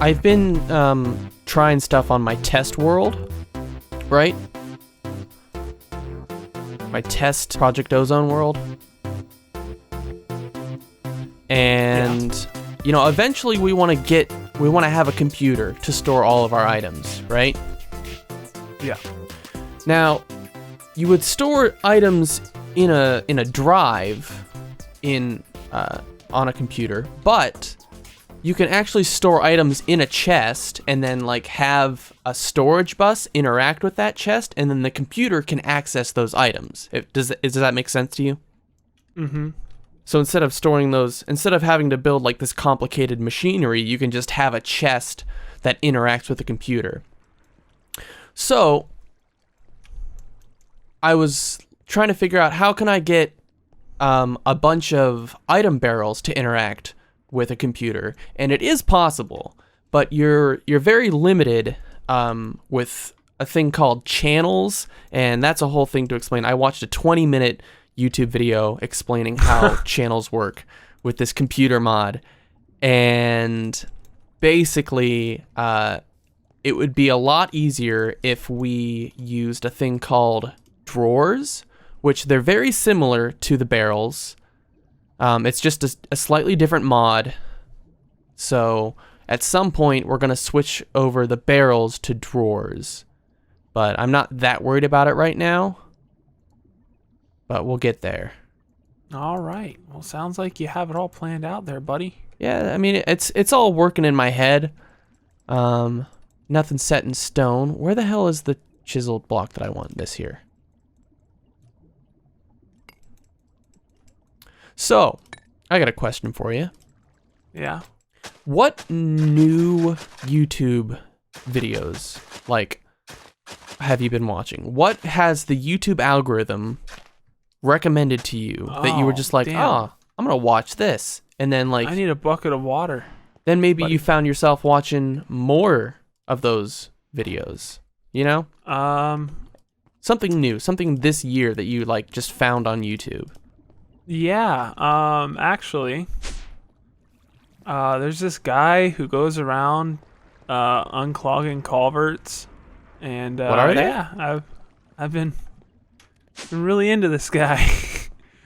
I've been trying stuff on my test world, right? My test Project Ozone world. And, you know, eventually we want to have a computer to store all of our items, right? Yeah. Now, you would store items in a drive on a computer, but you can actually store items in a chest and then like have a storage bus interact with that chest, and then the computer can access those items. Does that make sense to you? Mm-hmm. So instead of having to build like this complicated machinery, you can just have a chest that interacts with the computer. So I was trying to figure out how can I get a bunch of item barrels to interact with a computer, and it is possible, but you're very limited with a thing called channels, and that's a whole thing to explain. I watched a 20-minute YouTube video explaining how channels work with this computer mod, and basically it would be a lot easier if we used a thing called drawers, which they're very similar to the barrels. It's just a slightly different mod. So at some point we're going to switch over the barrels to drawers, but I'm not that worried about it right now. But we'll get there. All right. Well, sounds like you have it all planned out there, buddy. Yeah, I mean, it's all working in my head. Nothing set in stone. Where the hell is the chiseled block that I want this here? So, I got a question for you. Yeah. What new YouTube videos, like, have you been watching? What has the YouTube algorithm recommended to you that you were just like, I'm gonna watch this, and then like I need a bucket of water. Then maybe you found yourself watching more of those videos, you know? Something new, something this year that you like just found on YouTube. Yeah, actually, there's this guy who goes around unclogging culverts, and what are they? Yeah, I've been really into this guy.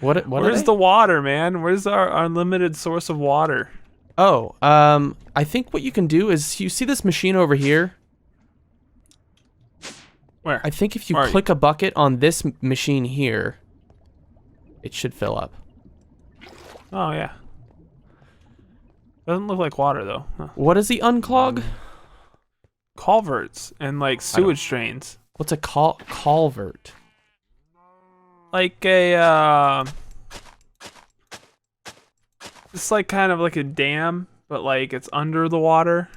What Where's the water, man? Where's our unlimited source of water? Oh, I think what you can do is, you see this machine over here? Where? I think if you click a bucket on this machine here, it should fill up. Oh, yeah. Doesn't look like water, though. Huh. What does he unclog? Culverts and, like, sewage drains. What's a culvert? Like a, it's like kind of like a dam, but like it's under the water.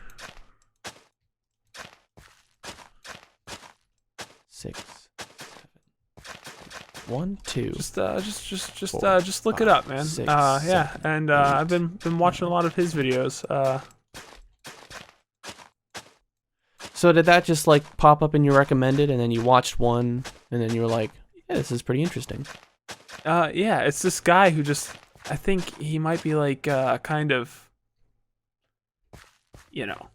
6, 7, 1, 2. Just look it up, man. 6, yeah, 7, and 8. I've been watching a lot of his videos. So did that just like pop up in your recommended, and then you watched one, and then you were like, yeah, this is pretty interesting. Yeah, it's this guy who just, I think he might be like kind of, you know,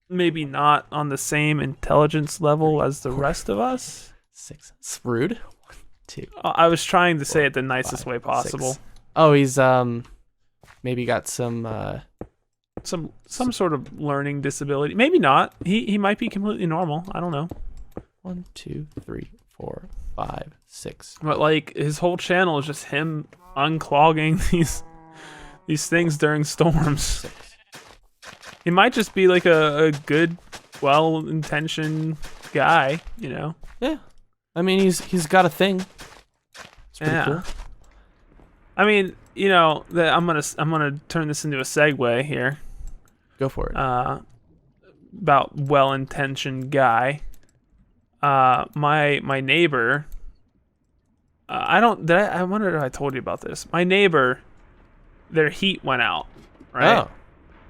maybe not on the same intelligence level as the rest of us. 6. It's rude. 1, 2. I was trying to say it the nicest way possible. 6. Oh, he's maybe got some sort of learning disability. Maybe not. He might be completely normal. I don't know. 1, 2, 3, 4, 5, 6. But like his whole channel is just him unclogging these things during storms. 6. He might just be like a good, well-intentioned guy, you know. Yeah. I mean, he's got a thing. It's pretty cool. I mean, you know, I'm gonna turn this into a segue here. Go for it. About well-intentioned guy. My neighbor. I wonder if I told you about this. My neighbor, their heat went out, right? Oh.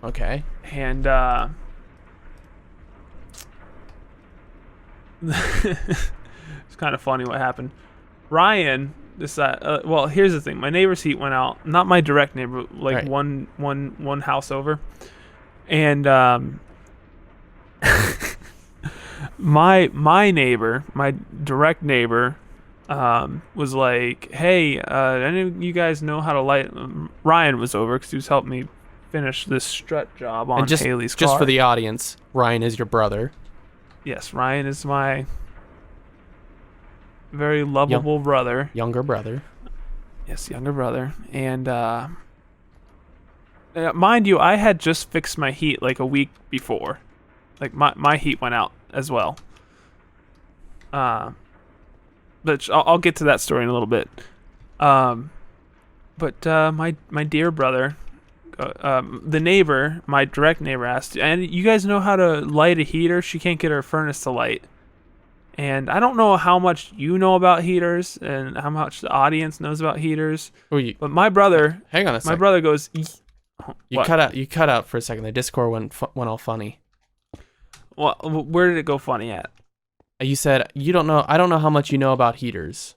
Okay. And it's kind of funny what happened. Ryan, Well, here's the thing. My neighbor's heat went out. Not my direct neighbor, like Right. one house over. And my neighbor, my direct neighbor, was like, "Hey, any of you guys know how to light?" Ryan was over because he was helping me finish this strut job on And Haley's car. just for the audience, Ryan is your brother. Yes, Ryan is my very lovable brother. Younger brother. Yes, younger brother. And mind you, I had just fixed my heat like a week before. Like my heat went out as well. But I'll get to that story in a little bit. But my dear brother, the neighbor, my direct neighbor asked, "And you guys know how to light a heater? She can't get her furnace to light." And I don't know how much you know about heaters and how much the audience knows about heaters. But my brother, hang on a second. my brother goes, You cut out for a second. The Discord went all funny. "Well, where did it go funny at?" You said you don't know. I don't know how much you know about heaters,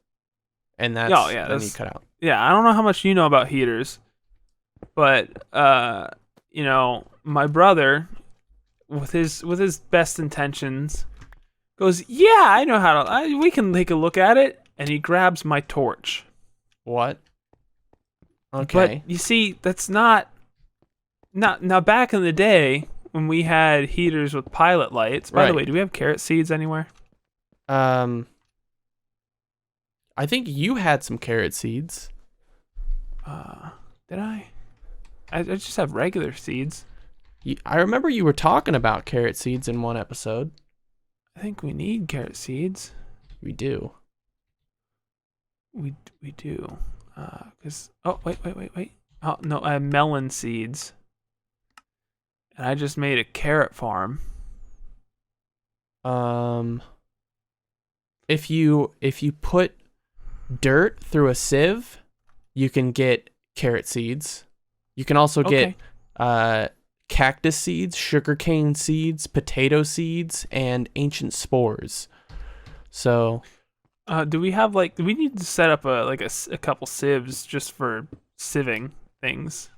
and then you cut out. Yeah, I don't know how much you know about heaters, but my brother, with his best intentions, goes, "Yeah, I know how to. We can take a look at it." And he grabs my torch. What? Okay. But you see, that's not now. Back in the day when we had heaters with pilot lights. By the way, do we have carrot seeds anywhere? I think you had some carrot seeds. Did I? I just have regular seeds. I remember you were talking about carrot seeds in one episode. I think we need carrot seeds. We do. We do. Wait. Oh no, I have melon seeds. And I just made a carrot farm. If you put dirt through a sieve, you can get carrot seeds. You can also get cactus seeds, sugarcane seeds, potato seeds, and ancient spores. So, do we need to set up a couple sieves just for sieving things,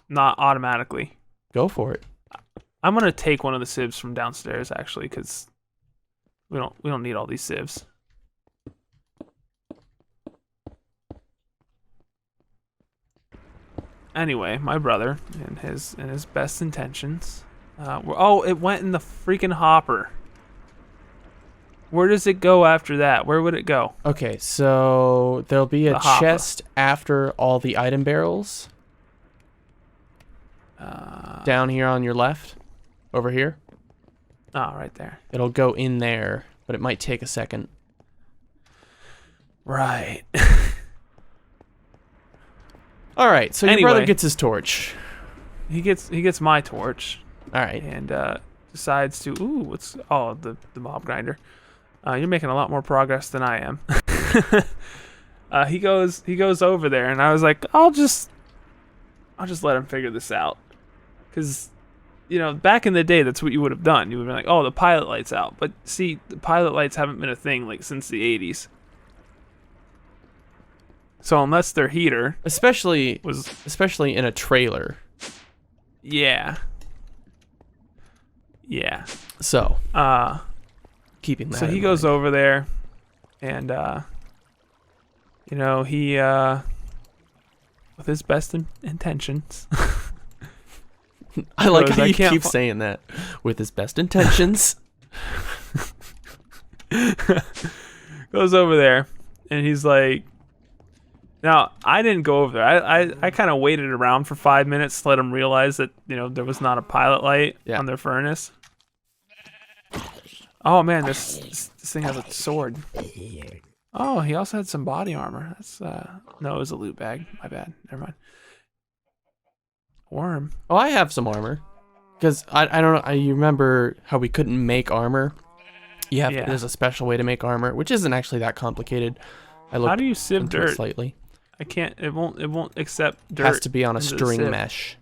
not automatically. Go for it. I'm gonna take one of the sieves from downstairs actually, because we don't need all these sieves. Anyway, my brother and his best intentions. It went in the freaking hopper. Where does it go after that? Where would it go? Okay, so there'll be a chest after all the item barrels. Down here on your left. Over here. Oh, right there. It'll go in there, but it might take a second. Right. All right, so your brother gets his torch. He gets my torch. All right. And decides to the mob grinder. You're making a lot more progress than I am. He goes over there, and I was like, I'll just let him figure this out, because back in the day, that's what you would have done. You would have been like, oh, the pilot light's out. But see, the pilot lights haven't been a thing since the 80s. So unless their heater, especially in a trailer. Yeah. So, keeping that. So he goes over there, and he with his best intentions. I like how you keep saying that. With his best intentions. Goes over there, and he's like, now, I didn't go over there. I kind of waited around for 5 minutes to let him realize that, there was not a pilot light on their furnace. Oh, man, this thing has a sword. Oh, he also had some body armor. That's, no, it was a loot bag. My bad. Never mind. Worm. Oh, I have some armor. Because, I don't know, you remember how we couldn't make armor? There's a special way to make armor, which isn't actually that complicated. How do you sieve dirt? Slightly. I can't. It won't accept dirt. It has to be on a string mesh.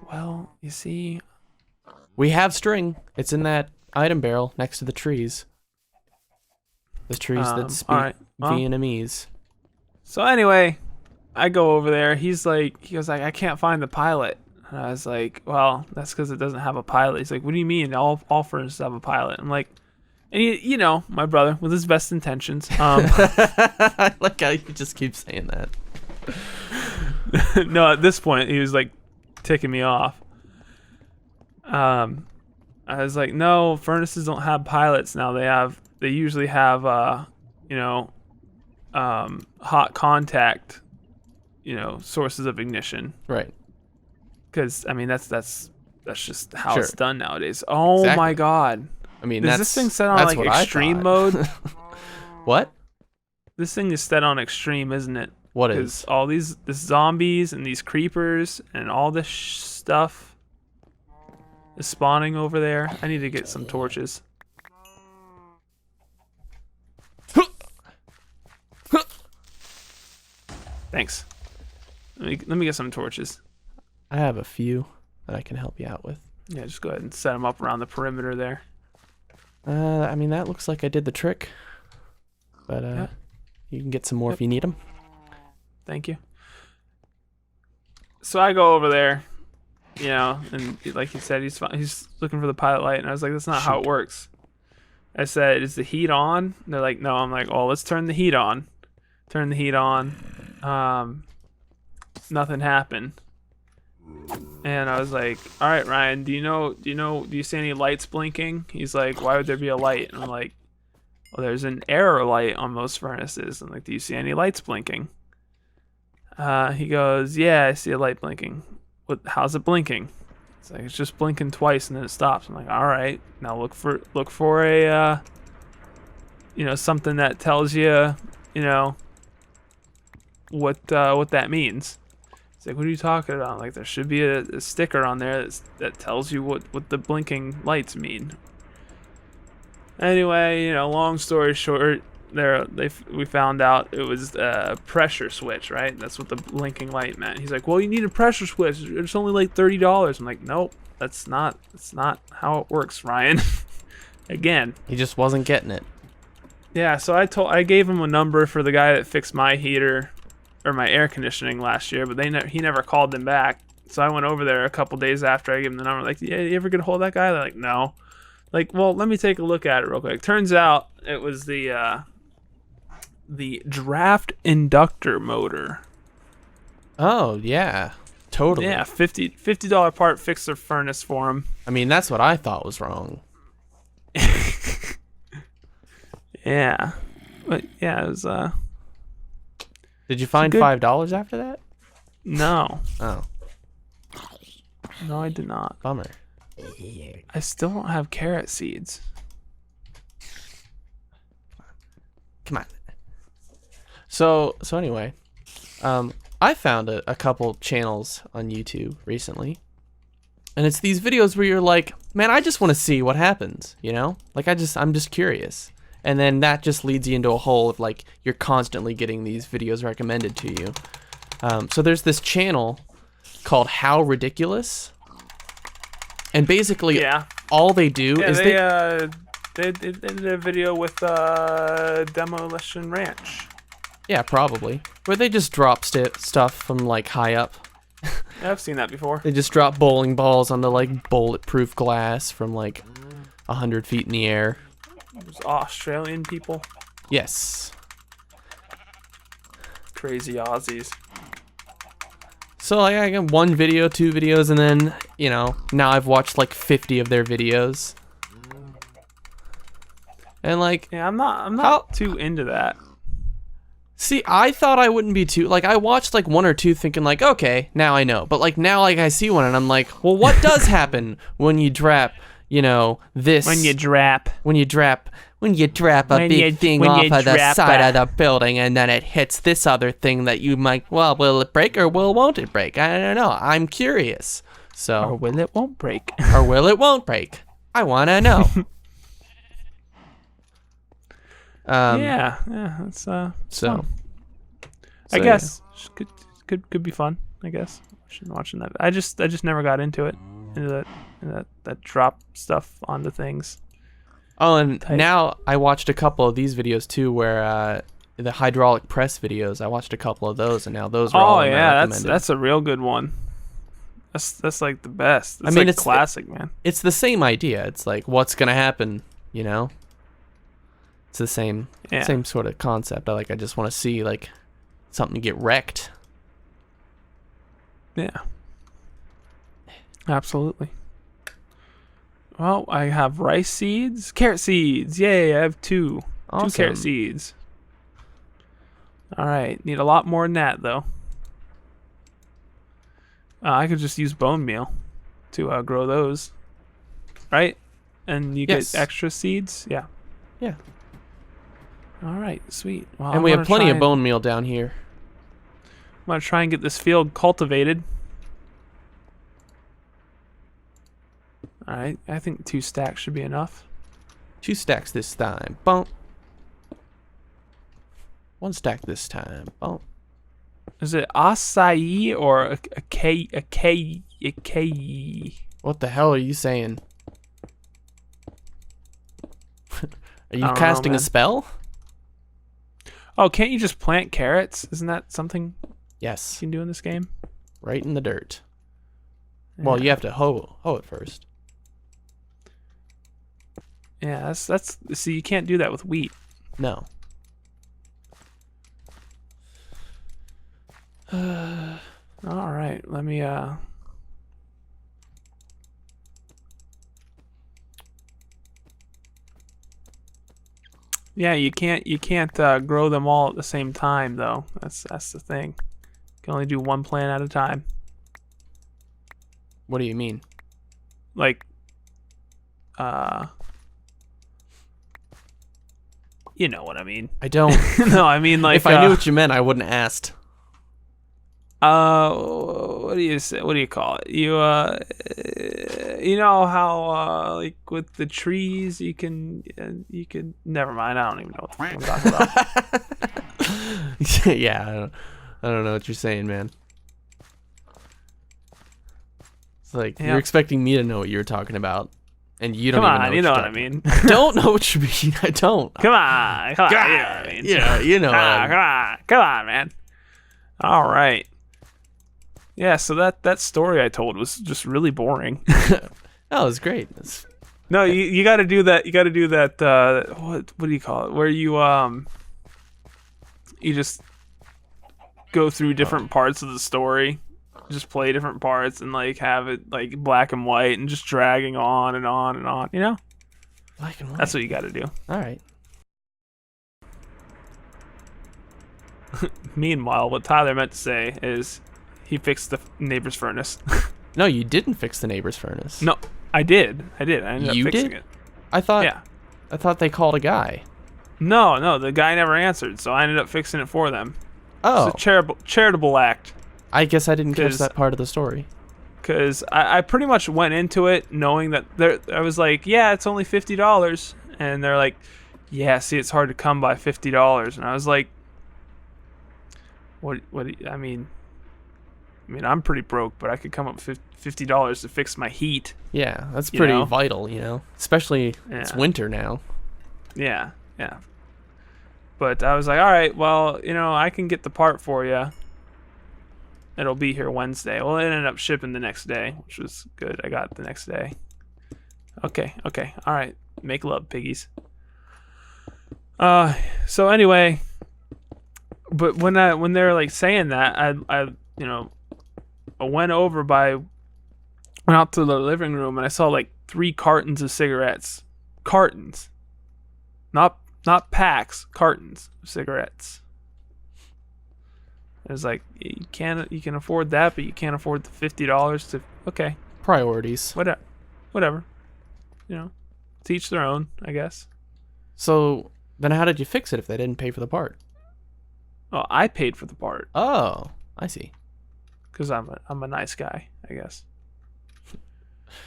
Well, you see, we have string. It's in that item barrel next to the trees. The trees that speak all right. Well, Vietnamese. so anyway, I go over there. He goes like, I can't find the pilot. And I was like, well, that's because it doesn't have a pilot. He's like, what do you mean? All furnaces have a pilot. I'm like, and you know, my brother with his best intentions. I like how you just keep saying that. No, at this point, he was like ticking me off. I was like, no, furnaces don't have pilots now. They usually have, hot contact, sources of ignition. Right. Because I mean, that's just how Sure. it's done nowadays. Oh Exactly. my God. I mean, Is this thing set on like extreme mode? What? This thing is set on extreme, isn't it? What Because is? all these zombies and these creepers and all this stuff is spawning over there. I need to get some torches. Thanks. Let me get some torches. I have a few that I can help you out with. Yeah, just go ahead and set them up around the perimeter there. I mean, that looks like I did the trick. But Yeah. you can get some more if you need them. Thank you. So I go over there, and like he said, he's looking for the pilot light, and I was like, that's not how it works. I said, is the heat on? And they're like, no. I'm like, oh, let's turn the heat on. Turn the heat on. Nothing happened. And I was like, all right, Ryan, do you see any lights blinking? He's like, why would there be a light? And I'm like, well, there's an error light on most furnaces. I'm like, do you see any lights blinking? He goes, yeah, I see a light blinking. How's it blinking? It's like, it's just blinking twice and then it stops. I'm like, all right, now look for a, something that tells you, what that means. It's like, what are you talking about? Like, there should be a sticker on there that tells you what the blinking lights mean. Anyway, long story short, we found out it was a pressure switch, right? That's what the blinking light meant. He's like, well, you need a pressure switch. It's only like $30. I'm like, nope, that's not how it works, Ryan. Again. He just wasn't getting it. Yeah, so I gave him a number for the guy that fixed my heater or my air conditioning last year, but he never called them back. So I went over there a couple days after I gave him the number. Like, yeah, you ever get a hold of that guy? They're like, no. Like, well, let me take a look at it real quick. Turns out it was the draft inductor motor. Oh, yeah. Totally. Yeah, $50 part fixed their furnace for him. I mean, that's what I thought was wrong. Yeah. But yeah, it was Did you find $5 after that? No. Oh, No, I did not. bummer. I still don't have carrot seeds. Come on. So anyway, I found a couple channels on YouTube recently, and it's these videos where you're like, man, I just want to see what happens, Like I'm just curious, and then that just leads you into a hole of like you're constantly getting these videos recommended to you. So there's this channel called HowRidiculous, and basically all they do is they did a video with Demolition Ranch. Yeah, probably. Where they just drop stuff from like high up. Yeah, I've seen that before. They just drop bowling balls onto like bulletproof glass from like 100 feet in the air. Those Australian people. Yes. Crazy Aussies. So like I got one video, two videos, and then, now I've watched like 50 of their videos. And like, yeah, I'm not too into that. See, I thought I wouldn't be too, like, I watched like one or two thinking like, okay, now I know. But like now like I see one and I'm like, well, what does happen when you drop, this? When you drop a big thing off of the side of the building and then it hits this other thing that you might, well, will it break or won't it break? I don't know. I'm curious. So, or will it won't break? Or will it won't break? I want to know. Yeah, that's so fun. I guess could be fun. I guess watching that. I just never got into it, into that drop stuff onto things. Oh, and type. now I watched a couple of these videos too, where the hydraulic press videos. I watched a couple of those, and now those are all Oh in my yeah, recommended. that's a real good one. That's like the best. It's I mean, like classic, man. It's the same idea. It's like, what's gonna happen? You know, it's the same sort of concept. I just want to see like something get wrecked. Yeah. Absolutely. Well, I have rice seeds, carrot seeds. Yay! I have two Awesome. 2 carrot seeds. All right, need a lot more than that though. I could just use bone meal to grow those, right? And you Yes. get extra seeds. Yeah. Yeah. All right, sweet. Well, And we have plenty of bone meal down here. I'm gonna try and get this field cultivated. All right, I think 2 stacks should be enough. 2 stacks this time. Bump. 1 stack this time. Bump. Is it acai or a K? What the hell are you saying? Are you I don't know, casting a man. spell? Oh, can't you just plant carrots? Isn't that something you Yes. can do in this game? Right in the dirt. Well, you have to hoe it first. Yeah, that's see, you can't do that with wheat. No. All right, let me Yeah, you can't grow them all at the same time though. That's the thing. You can only do one plant at a time. What do you mean? Like you know what I mean. I don't. No, I mean like If I knew what you meant, I wouldn't have asked. What do you say? What do you call it? You know how like with the trees you can never mind. I don't even know what I'm talking about. Yeah, I don't know what you're saying, man. It's like Yeah. you're expecting me to know what you're talking about, and you don't Come even know on, what you know you're what I talking mean. about. I don't know what you mean. I don't. Come on, you know what I mean. You know. Come on, man. All right. Yeah, so that story I told was just really boring. That was great. No, you got to do that. You got to do that. What do you call it? Where you just go through different parts of the story, just play different parts, and like have it like black and white, and just dragging on and on and on. You know, Black and white. that's what you got to do. All right. Meanwhile, what Tyler meant to say is he fixed the neighbor's furnace. No, you didn't fix the neighbor's furnace. No, I did. I ended up You fixing did? it. I thought. Yeah. I thought they called a guy. No, the guy never answered, so I ended up fixing it for them. Oh, It's a charitable act. I guess I didn't catch 'Cause- that part of the story. Because I pretty much went into it knowing that I was like, yeah, it's only $50. And they're like, yeah, see, it's hard to come by $50. And I was like, what I mean, I'm pretty broke, but I could come up with $50 to fix my heat. Yeah, that's You pretty know? vital, you know? Especially it's Yeah. winter now. Yeah. But I was like, all right, well, I can get the part for you. It'll be here Wednesday. Well, it ended up shipping the next day, which was good. I got it the next day. Okay. All right. Make love, piggies. So anyway, but when they're like saying that, I went out to the living room and I saw like 3 cartons of cigarettes. Cartons. Not packs, cartons of cigarettes. It was like you can afford that, but you can't afford the $50 to. Okay, Priorities. whatever. To each their own, I guess. So then how did you fix it if they didn't pay for the part? Well, I paid for the part Oh, I see. because I'm a nice guy, I guess.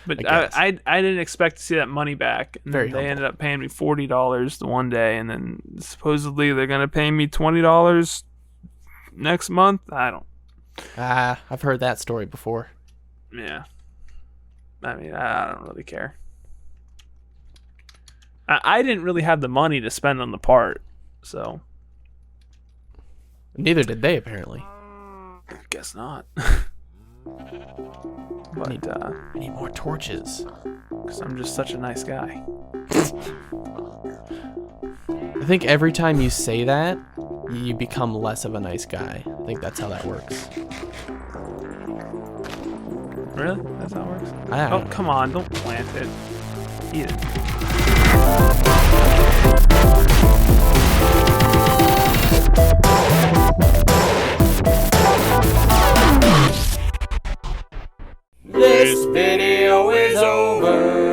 But I guess. I didn't expect to see that money back. And Very they humble. ended up paying me $40 the one day, and then supposedly they're gonna pay me $20 next month. I don't. I've heard that story before. Yeah. I mean, I don't really care. I didn't really have the money to spend on the part, so Neither did they, apparently. guess not. But I need more torches. because I'm just such a nice guy. I think every time you say that, you become less of a nice guy. I think that's how that works. Really? That's how it works? I Oh, don't know. come on. Don't plant it. Eat it. This video is over.